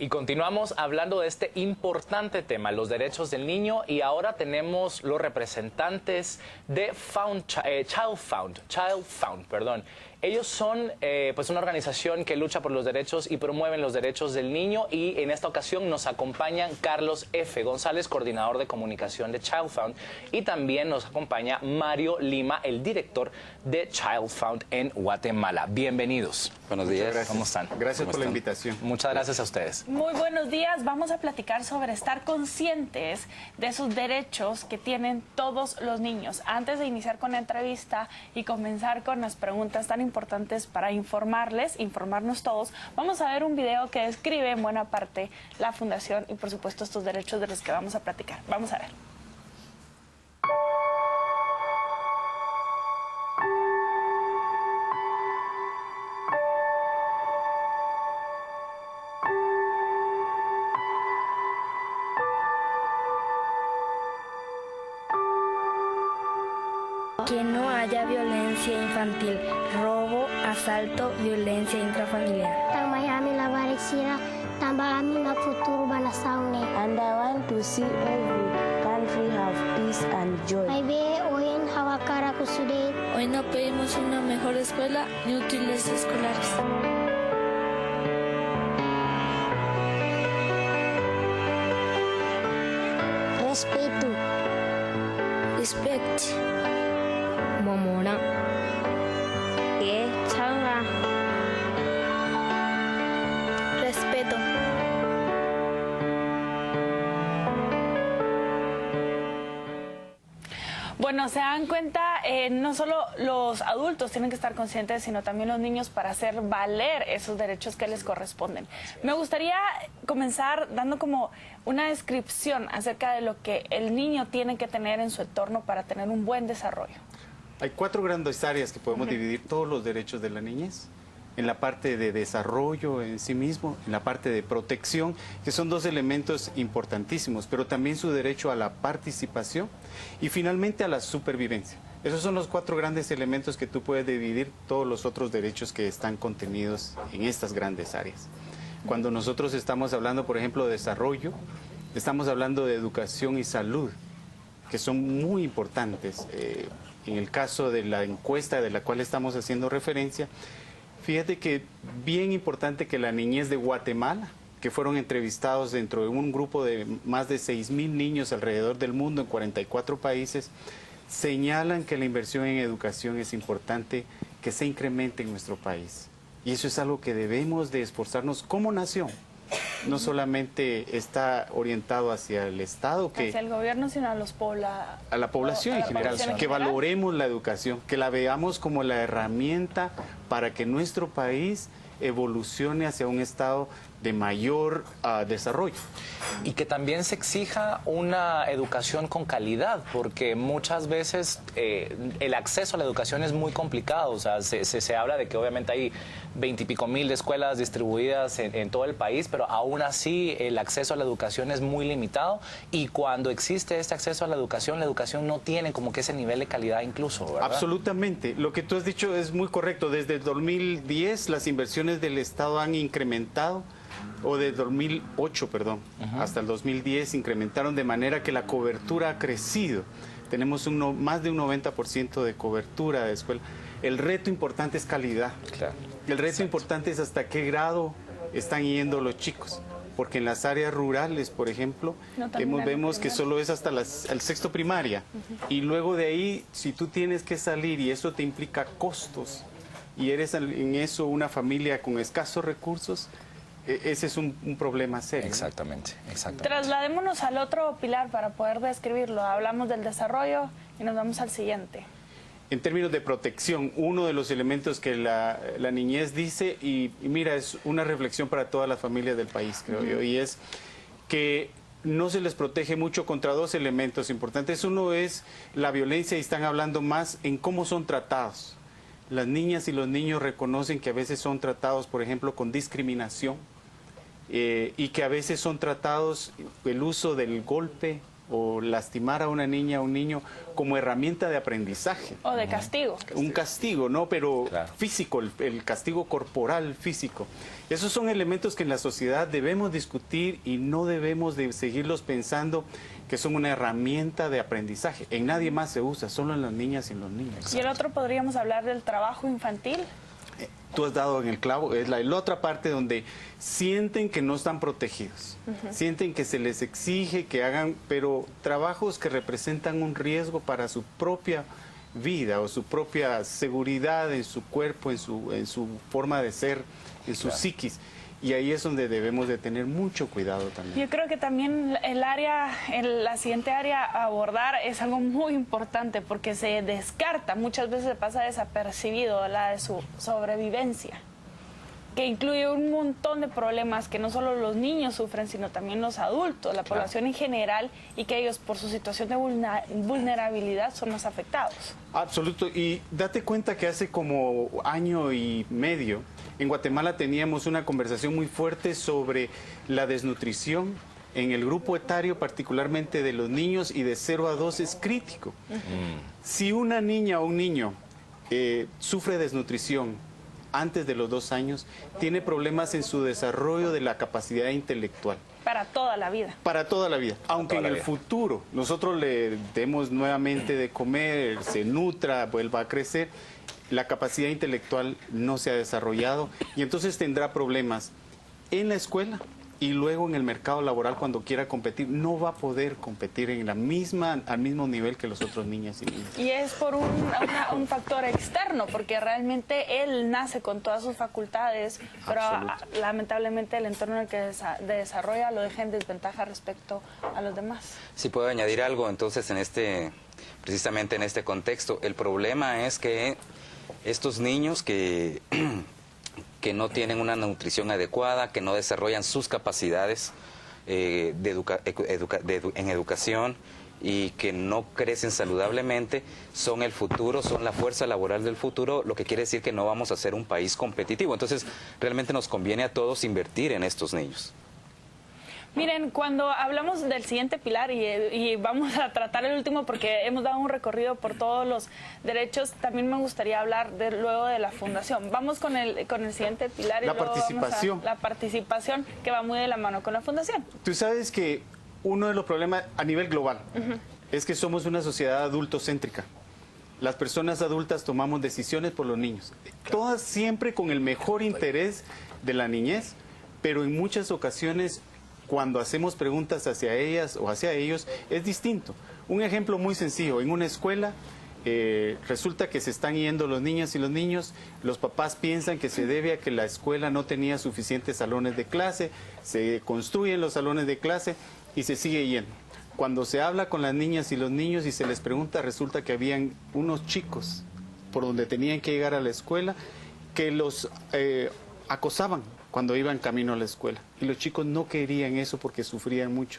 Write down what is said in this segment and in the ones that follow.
Y continuamos hablando de este importante tema, los derechos del niño, y ahora tenemos los representantes de Child Found, perdón. Ellos son pues una organización que lucha por los derechos y promueven los derechos del niño, y en esta ocasión nos acompañan Carlos F. González, coordinador de comunicación de Child Found, y también nos acompaña Mario Lima, el director de Child Found en Guatemala. Bienvenidos. Buenos días. ¿Cómo están? Gracias por la invitación. Muchas gracias a ustedes. Muy buenos días. Vamos a platicar sobre estar conscientes de esos derechos que tienen todos los niños. Antes de iniciar con la entrevista y comenzar con las preguntas tan importantes para informarnos todos, vamos a ver un video que describe en buena parte la fundación y por supuesto estos derechos de los que vamos a platicar. Vamos a ver. Que no haya violencia infantil, robo, asalto, violencia intrafamiliar. Tang mayami la barisira, tambah kami na futuro banasaune. And I want to see every country have peace and joy. Maybe oyen hawakara kusude. Hoy no pedimos una mejor escuela ni útiles escolares. Respeto. Respect. Momona. Que changa. Respeto. Bueno, se dan cuenta, no solo los adultos tienen que estar conscientes, sino también los niños para hacer valer esos derechos que les corresponden. Me gustaría comenzar dando como una descripción acerca de lo que el niño tiene que tener en su entorno para tener un buen desarrollo. Hay 4 grandes áreas que podemos dividir todos los derechos de la niñez. En la parte de desarrollo en sí mismo, en la parte de protección, que son 2 elementos importantísimos, pero también su derecho a la participación y finalmente a la supervivencia. Esos son los 4 grandes elementos que tú puedes dividir todos los otros derechos que están contenidos en estas grandes áreas. Cuando nosotros estamos hablando, por ejemplo, de desarrollo, estamos hablando de educación y salud, que son muy importantes. En el caso de la encuesta de la cual estamos haciendo referencia, fíjate que bien importante que la niñez de Guatemala, que fueron entrevistados dentro de un grupo de más de 6,000 niños alrededor del mundo en 44 países, señalan que la inversión en educación es importante que se incremente en nuestro país. Y eso es algo que debemos de esforzarnos como nación. No solamente está orientado hacia el Estado, Hacia el gobierno, sino a la población en general, que valoremos la educación, que la veamos como la herramienta para que nuestro país evolucione hacia un estado de mayor desarrollo. Y que también se exija una educación con calidad, porque muchas veces el acceso a la educación es muy complicado. O sea, se habla de que obviamente hay 20 y pico mil de escuelas distribuidas en todo el país, pero aún así el acceso a la educación es muy limitado, y cuando existe este acceso a la educación no tiene como que ese nivel de calidad incluso, ¿verdad? Absolutamente. Lo que tú has dicho es muy correcto. Desde el 2010 las inversiones del Estado han incrementado, o de 2008, perdón, hasta el 2010 incrementaron de manera que la cobertura ha crecido. Tenemos más de un 90% de cobertura de escuela. El reto importante es calidad. Claro. El reto importante es hasta qué grado están yendo los chicos. Porque en las áreas rurales, por ejemplo, vemos que solo es hasta el sexto primaria. Y luego de ahí, si tú tienes que salir y eso te implica costos, y eres en eso una familia con escasos recursos, ese es un problema serio. Exactamente. Trasladémonos al otro pilar para poder describirlo. Hablamos del desarrollo y nos vamos al siguiente. En términos de protección, uno de los elementos que la niñez dice, y mira, es una reflexión para todas las familias del país, creo yo, y es que no se les protege mucho contra 2 elementos importantes. Uno es la violencia, y están hablando más en cómo son tratados. Las niñas y los niños reconocen que a veces son tratados, por ejemplo, con discriminación, y que a veces son tratados el uso del golpe, o lastimar a una niña o un niño como herramienta de aprendizaje. O de castigo. Un castigo, ¿no? Pero Claro. físico, el castigo corporal físico. Esos son elementos que en la sociedad debemos discutir y no debemos de seguirlos pensando que son una herramienta de aprendizaje. En nadie más se usa, solo en las niñas y en los niños. Y el otro podríamos hablar del trabajo infantil. Tú has dado en el clavo, es la otra parte donde sienten que no están protegidos, sienten que se les exige que hagan, pero trabajos que representan un riesgo para su propia vida o su propia seguridad en su cuerpo, en su forma de ser, en su psiquis. Y ahí es donde debemos de tener mucho cuidado también. Yo creo que también la siguiente área a abordar es algo muy importante porque se descarta, muchas veces se pasa desapercibido la de su sobrevivencia, que incluye un montón de problemas que no solo los niños sufren, sino también los adultos, la población en general, y que ellos por su situación de vulnerabilidad son más afectados. Absoluto, y date cuenta que hace como año y medio en Guatemala teníamos una conversación muy fuerte sobre la desnutrición en el grupo etario, particularmente de los niños, y de 0 a 2 es crítico. Si una niña o un niño sufre desnutrición antes de los 2 años, tiene problemas en su desarrollo de la capacidad intelectual. Para toda la vida. Para toda la vida. Aunque en el futuro nosotros le demos nuevamente de comer, se nutra, vuelva a crecer, la capacidad intelectual no se ha desarrollado y entonces tendrá problemas en la escuela y luego en el mercado laboral cuando quiera competir. No va a poder competir en al mismo nivel que los otros niñas y niños. Y es por un factor externo, porque realmente él nace con todas sus facultades, pero lamentablemente el entorno en el que desarrolla lo deja en desventaja respecto a los demás. Si puedo añadir algo, entonces, precisamente en este contexto, el problema es que estos niños que no tienen una nutrición adecuada, que no desarrollan sus capacidades en educación y que no crecen saludablemente, son el futuro, son la fuerza laboral del futuro, lo que quiere decir que no vamos a ser un país competitivo. Entonces, realmente nos conviene a todos invertir en estos niños. Miren, cuando hablamos del siguiente pilar, y vamos a tratar el último porque hemos dado un recorrido por todos los derechos, también me gustaría hablar luego de la fundación. Vamos con el siguiente pilar y la luego participación. vamos a la participación, que va muy de la mano con la fundación. Tú sabes que uno de los problemas a nivel global es que somos una sociedad adultocéntrica. Las personas adultas tomamos decisiones por los niños, todas siempre con el mejor interés de la niñez, pero en muchas ocasiones cuando hacemos preguntas hacia ellas o hacia ellos es distinto. Un ejemplo muy sencillo, en una escuela resulta que se están yendo los niñas y los niños, los papás piensan que se debe a que la escuela no tenía suficientes salones de clase, se construyen los salones de clase y se sigue yendo. Cuando se habla con las niñas y los niños y se les pregunta, resulta que habían unos chicos por donde tenían que llegar a la escuela que los acosaban cuando iban camino a la escuela. Y los chicos no querían eso porque sufrían mucho.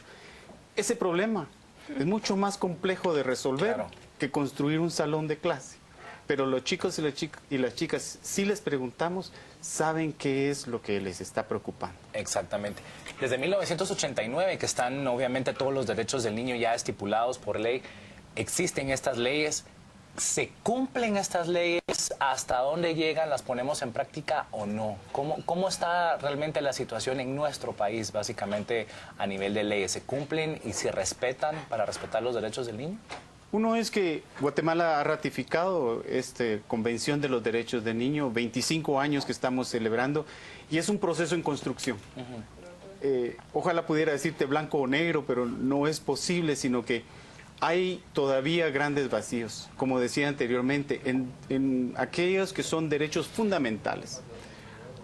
Ese problema es mucho más complejo de resolver que construir un salón de clase. Pero los chicos y las chicas, si les preguntamos, saben qué es lo que les está preocupando. Exactamente. Desde 1989, que están obviamente todos los derechos del niño ya estipulados por ley, existen estas leyes. ¿Se cumplen estas leyes? ¿Hasta dónde llegan? ¿Las ponemos en práctica o no? ¿Cómo está realmente la situación en nuestro país, básicamente, a nivel de leyes? ¿Se cumplen y se respetan para respetar los derechos del niño? Uno es que Guatemala ha ratificado esta Convención de los Derechos del Niño, 25 años que estamos celebrando, y es un proceso en construcción. Ojalá pudiera decirte blanco o negro, pero no es posible, sino que hay todavía grandes vacíos, como decía anteriormente, en aquellos que son derechos fundamentales.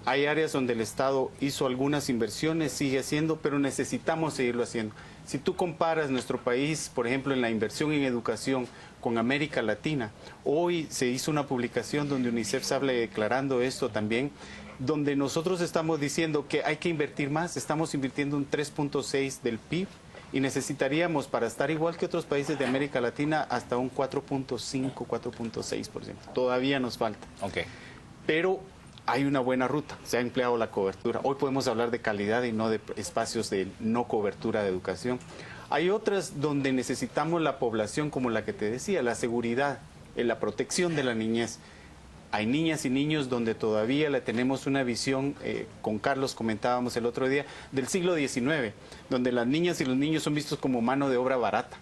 Hay áreas donde el Estado hizo algunas inversiones, sigue haciendo, pero necesitamos seguirlo haciendo. Si tú comparas nuestro país, por ejemplo, en la inversión en educación con América Latina, hoy se hizo una publicación donde UNICEF sale declarando esto también, donde nosotros estamos diciendo que hay que invertir más, estamos invirtiendo un 3.6 del PIB, y necesitaríamos, para estar igual que otros países de América Latina, hasta un 4.5, 4.6%. Todavía nos falta. Pero hay una buena ruta, se ha empleado la cobertura. Hoy podemos hablar de calidad y no de espacios de no cobertura de educación. Hay otras donde necesitamos la población, como la que te decía, la seguridad, la protección de la niñez. Hay niñas y niños donde todavía le tenemos una visión, con Carlos comentábamos el otro día, del siglo XIX, donde las niñas y los niños son vistos como mano de obra barata.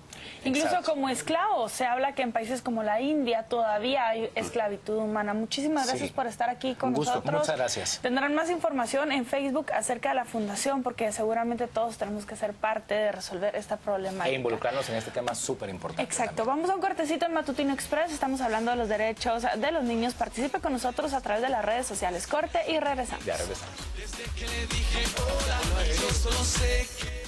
Incluso Exacto. como esclavos. Se habla que en países como la India todavía hay esclavitud humana. Muchísimas gracias Sí. por estar aquí con Un gusto. nosotros. Muchas gracias. Tendrán más información en Facebook acerca de la fundación, porque seguramente todos tenemos que ser parte de resolver esta problemática. E involucrarnos en este tema súper importante. Exacto. Vamos a un cortecito en Matutino Express. Estamos hablando de los derechos de los niños. Participe con nosotros a través de las redes sociales. Corte y regresamos. Ya regresamos. Desde que le dije hola, yo solo sé que